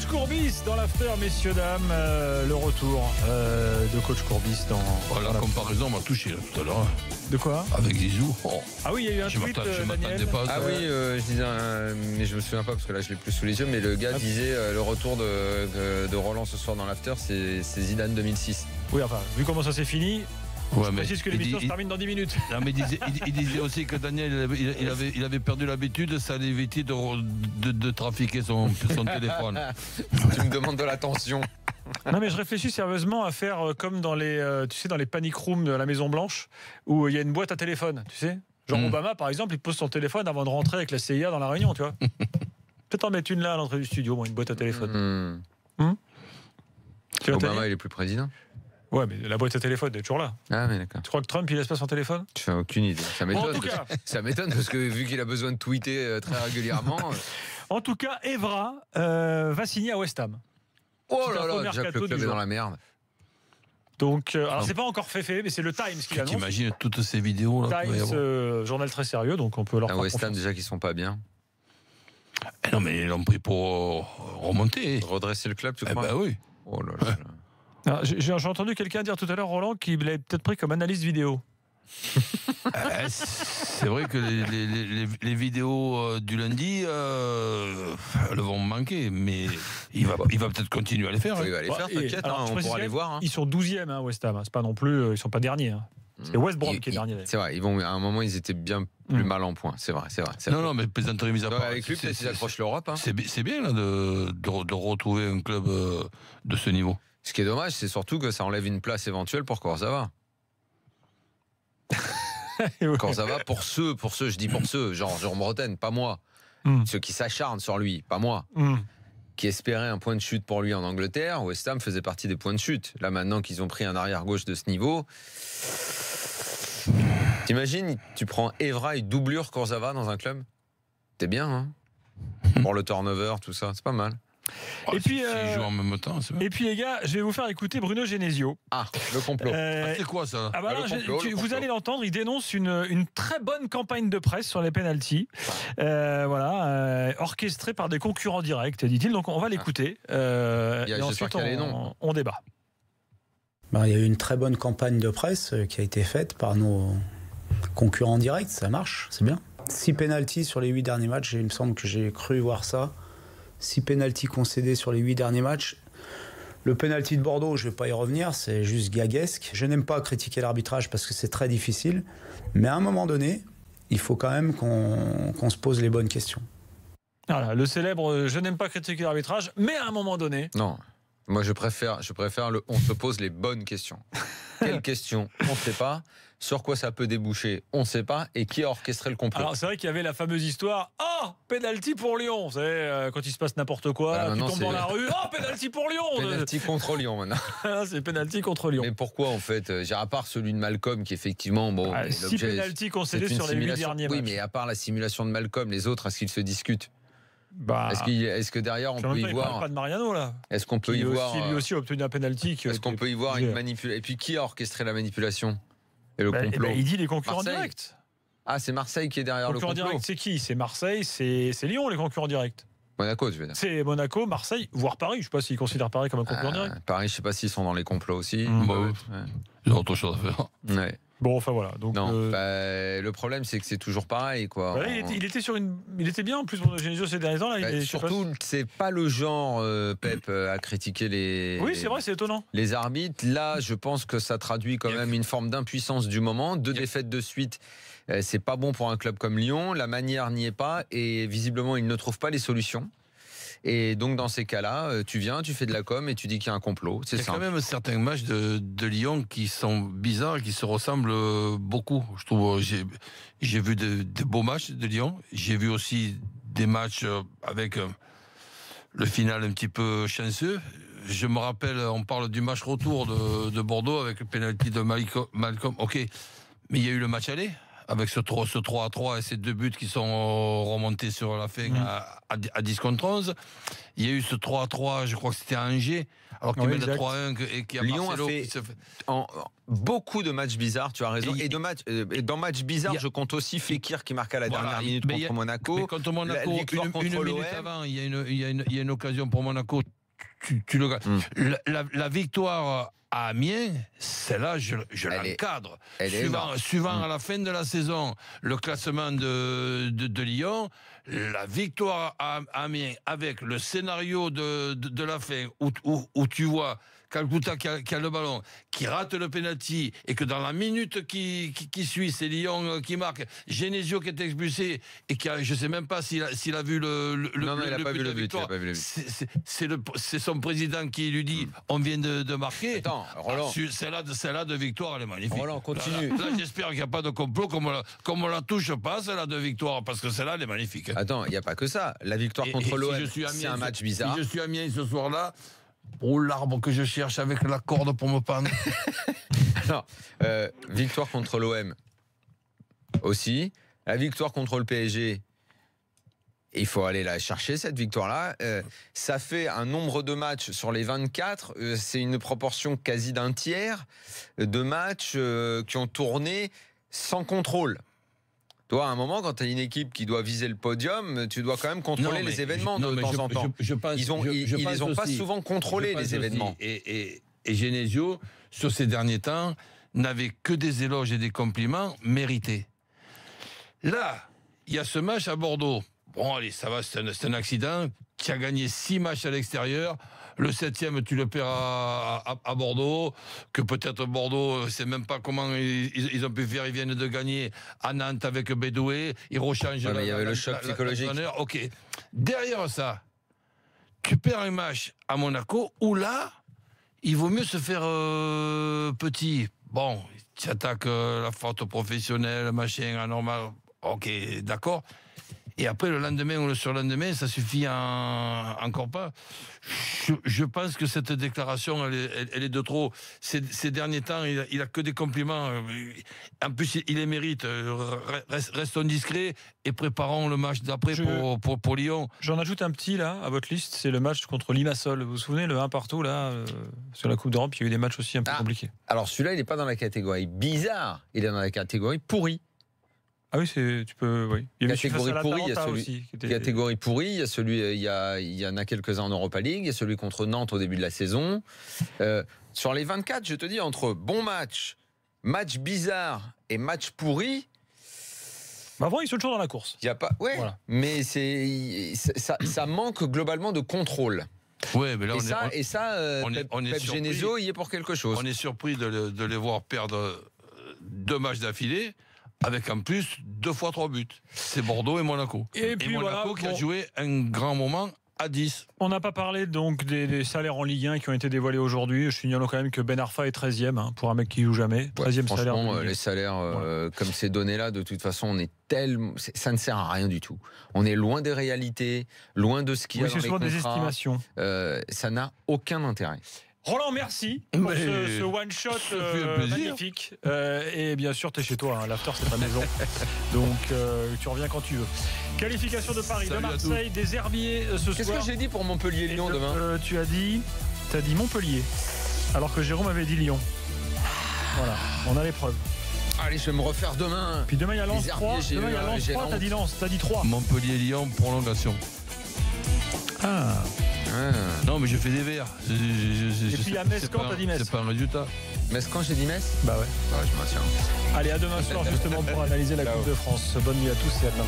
Courbis dans l'after, messieurs, dames. Le retour de coach Courbis dans. Voilà, la comparaison m'a touché là, tout à l'heure. De quoi? Avec Zizou. Oh. Ah oui, il y a eu un tweet. Je m'attendais pas. Ah oui, je disais, mais je me souviens pas parce que là je l'ai plus sous les yeux, mais le gars disait le retour de Roland ce soir dans l'after, c'est Zidane 2006. Oui, enfin, vu comment ça s'est fini. Ouais, je précise que l'émission se termine dans 10 minutes. Non, mais il disait aussi que Daniel il avait perdu l'habitude, ça allait éviter de trafiquer son téléphone. Tu me demandes de l'attention. Non, mais je réfléchis sérieusement à faire comme dans les, tu sais, dans les panic rooms de la Maison Blanche, où il y a une boîte à téléphone, tu sais. Genre Obama, par exemple, il pose son téléphone avant de rentrer avec la CIA dans la réunion, tu vois. Peut-être en mettre une là à l'entrée du studio, bon, une boîte à téléphone. Obama, il est plus président. Ouais, mais la boîte à téléphone est toujours là. Ah, mais d'accord. Tu crois que Trump, il laisse pas son téléphone? Je n'ai aucune idée. Ça m'étonne. Bon, en tout cas... Ça m'étonne parce que vu qu'il a besoin de tweeter très régulièrement. En tout cas, Evra va signer à West Ham. Oh là là, déjà que le club est dans la merde. Donc, alors c'est pas encore fait, mais c'est le Times qui l'annonce. T'imagines toutes ces vidéos là? Times, journal très sérieux, donc on peut leur faire West Ham confiance. déjà qui sont pas bien. Non, mais ils l'ont pris pour remonter. Redresser le club, tu crois? Bah oui. Oh là là. J'ai entendu quelqu'un dire tout à l'heure, Roland, qu'il l'avait peut-être pris comme analyste vidéo. C'est vrai que les vidéos du lundi, elles vont manquer, mais il va peut-être continuer à les faire. Il va les faire, t'inquiète, on pourra les voir. Ils sont 12e, West Ham. C'est pas non plus, ils sont pas derniers. C'est West Brom qui est dernier. C'est vrai, à un moment, ils étaient bien plus mal en point. C'est vrai. Non, mais plaisanterie mise à part. Avec lui, peut-être qu'ils accrochent l'Europe. C'est bien là, de retrouver un club de ce niveau. Ce qui est dommage, c'est surtout que ça enlève une place éventuelle pour Kurzawa. Kurzawa, pour ceux, je dis pour ceux, genre Jérôme Bretagne, pas moi. Ceux qui s'acharnent sur lui, pas moi. Qui espéraient un point de chute pour lui en Angleterre, West Ham faisait partie des points de chute. Là, maintenant qu'ils ont pris un arrière-gauche de ce niveau, t'imagines, tu prends Evra et doublure Kurzawa dans un club? T'es bien, hein? Pour le turnover, tout ça, c'est pas mal. Et puis, en même temps, et puis les gars, je vais vous faire écouter Bruno Genesio. Ah, le complot. C'est quoi ça? Vous allez l'entendre, il dénonce une très bonne campagne de presse sur les pénaltys, orchestrée par des concurrents directs, dit-il. Donc on va l'écouter. Et ensuite on débat. Il y a eu une très bonne campagne de presse qui a été faite par nos concurrents directs, ça marche, c'est bien. 6 pénaltys sur les 8 derniers matchs, il me semble que j'ai cru voir ça. 6 pénaltys concédés sur les 8 derniers matchs. Le pénalty de Bordeaux, je ne vais pas y revenir, c'est juste gaguesque. Je n'aime pas critiquer l'arbitrage parce que c'est très difficile. Mais à un moment donné, il faut quand même qu'on se pose les bonnes questions. Voilà, le célèbre « je n'aime pas critiquer l'arbitrage », mais à un moment donné... Non, moi je préfère le « on se pose les bonnes questions ». Quelles questions? On ne sait pas. Sur quoi ça peut déboucher? On ne sait pas. Et qui a orchestré le complot? Alors c'est vrai qu'il y avait la fameuse histoire « Oh, pénalty pour Lyon !» Vous savez, quand il se passe n'importe quoi, tu tombes dans la rue, « Oh, pénalty pour Lyon !» Pénalty contre Lyon maintenant. C'est pénalty contre Lyon. Mais pourquoi en fait? À part celui de Malcolm qui effectivement... 6 pénaltys concédés sur les 8 derniers matchs. Oui, mais à part la simulation de Malcolm, les autres, est-ce qu'ils se discutent? Est-ce que derrière on peut y voir... pas de Mariano là. Est-ce qu'on peut y voir... Lui aussi a obtenu un pénalty. Est-ce qu'on peut y voir une manipulation? Et puis qui a orchestré la manipulation? Et le complot? Il dit les concurrents directs. Ah, c'est Marseille qui est derrière le complot. Direct, c'est qui? C'est Marseille, c'est Lyon, les concurrents directs. Monaco, tu veux dire? C'est Monaco, Marseille, voire Paris. Je ne sais pas s'ils considèrent Paris comme un concurrent direct. Paris, je ne sais pas s'ils sont dans les complots aussi. Ils ont autre chose à faire. Ouais. Bon, enfin voilà. Donc, le problème, c'est que c'est toujours pareil, quoi. Il était bien en plus pour Genesio ces derniers temps. Là, surtout, c'est pas le genre Pep à critiquer les. Oui, c'est vrai, c'est étonnant. Les arbitres. Là, je pense que ça traduit quand même une forme d'impuissance du moment. 2 défaites de suite, c'est pas bon pour un club comme Lyon. La manière n'y est pas et visiblement, il ne trouve pas les solutions. Et donc dans ces cas-là, tu viens, tu fais de la com et tu dis qu'il y a un complot. Il y a quand même certains matchs de Lyon qui sont bizarres et qui se ressemblent beaucoup. Je trouve, j'ai vu de beaux matchs de Lyon. J'ai vu aussi des matchs avec le final un petit peu chanceux. Je me rappelle, on parle du match retour de Bordeaux avec le penalty de Malcolm. Ok, mais il y a eu le match aller avec ce 3-3 et ces 2 buts qui sont remontés sur la fin à 10 contre 11. Il y a eu ce 3-3, je crois que c'était à Angers, alors qu'il met le 3-1 et qui a Lyon Marcelo a fait beaucoup de matchs bizarres, tu as raison. Et dans matchs bizarres, je compte aussi Fekir qui marque à la dernière minute contre Monaco. Mais contre Monaco, une minute avant, il y a une occasion pour Monaco tu le gagnes. La victoire à Amiens, celle-là, je l'encadre. Suivant à la fin de la saison le classement de Lyon, la victoire à Amiens avec le scénario de la fin où tu vois Calcutta qui a le ballon, qui rate le penalty et que dans la minute qui suit, c'est Lyon qui marque. Genesio qui est expulsé et qui a, je sais même pas s'il a vu le non, il n'a pas vu le but. C'est son président qui lui dit on vient de marquer. Attends, Roland. Celle-là de victoire, elle est magnifique. Roland, continue. Là, j'espère qu'il n'y a pas de complot, comme on la touche pas, celle-là de victoire, parce que celle-là, elle est magnifique. Attends, il n'y a pas que ça. La victoire contre l'OM, c'est un match bizarre. Si je suis Amiens ce soir-là, oh, l'arbre que je cherche avec la corde pour me pendre. Non, victoire contre l'OM aussi. La victoire contre le PSG, il faut aller la chercher, cette victoire-là. Ça fait un nombre de matchs sur les 24. C'est une proportion quasi d'un tiers de matchs qui ont tourné sans contrôle. Toi, à un moment, quand tu as une équipe qui doit viser le podium, tu dois quand même contrôler les événements de temps en temps. Ils les ont pas souvent contrôlés, les événements. Et Genesio, sur ces derniers temps, n'avait que des éloges et des compliments mérités. Là, il y a ce match à Bordeaux. Bon, allez, ça va, c'est un accident. Tu as gagné 6 matchs à l'extérieur. Le 7e, tu le perds à Bordeaux. Que peut-être Bordeaux, c'est même pas comment ils ont pu faire. Ils viennent de gagner à Nantes avec Bédoué. Ils rechangent. Il y avait le choc psychologique. Ok. Derrière ça, tu perds un match à Monaco où là, il vaut mieux se faire petit. Bon, tu attaques la faute professionnelle, machin, anormal. Ok, d'accord. Et après, le lendemain ou le surlendemain, ça suffit encore pas. Je pense que cette déclaration, elle est de trop. Ces derniers temps, il a que des compliments. En plus, il les mérite. Restons discrets et préparons le match d'après pour Lyon. J'en ajoute un petit, là, à votre liste. C'est le match contre Limassol. Vous vous souvenez, le 1 partout, là, sur la Coupe d'Europe, il y a eu des matchs aussi un peu compliqués. Alors, celui-là, il n'est pas dans la catégorie bizarre. Il est dans la catégorie pourri. Ah oui, tu peux. Oui. Il y a catégorie pourrie, il y a celui. Aussi, catégorie pourrie, il y a celui. Il y en a quelques-uns en Europa League. Il y a celui contre Nantes au début de la saison. Sur les 24, je te dis, entre bon match, match bizarre et match pourri. Avant, ils sont toujours dans la course. Il y a pas. Ouais. Voilà. Mais ça manque globalement de contrôle. Ouais, mais là, Pep Genesio y est pour quelque chose. On est surpris de les voir perdre 2 matchs d'affilée. Avec en plus 2 fois 3 buts. C'est Bordeaux et Monaco. Et puis Monaco qui a joué un grand moment à 10. On n'a pas parlé donc des salaires en Ligue 1 qui ont été dévoilés aujourd'hui. Je signale quand même que Ben Arfa est 13e pour un mec qui joue jamais. 13e salaire. Franchement, les salaires comme ces données-là, de toute façon, ça ne sert à rien du tout. On est loin des réalités, loin de ce qu'il y a dans les contrats. C'est souvent des estimations. Ça n'a aucun intérêt. Roland, merci pour ce one-shot magnifique. Et bien sûr, tu es chez toi. L'after, c'est ta maison. Donc, tu reviens quand tu veux. Qualification de Paris, de Marseille, des Herbiers ce soir. Qu'est-ce que j'ai dit pour Montpellier-Lyon demain Tu as dit Montpellier. Alors que Jérôme avait dit Lyon. Voilà, on a les preuves. Allez, je vais me refaire demain. Puis demain, il y a Lens 3. Demain, il y a Lens 3. T'as dit Lens, t'as dit 3. Montpellier-Lyon, prolongation. Non, mais je fais des verts. Et puis il y a Metz, quand t'as dit Metz. C'est pas un résultat. Metz, quand j'ai dit Metz ? Bah ouais. Je maintiens. Allez, à demain soir justement pour analyser la Coupe de France. Bonne nuit à tous et à demain.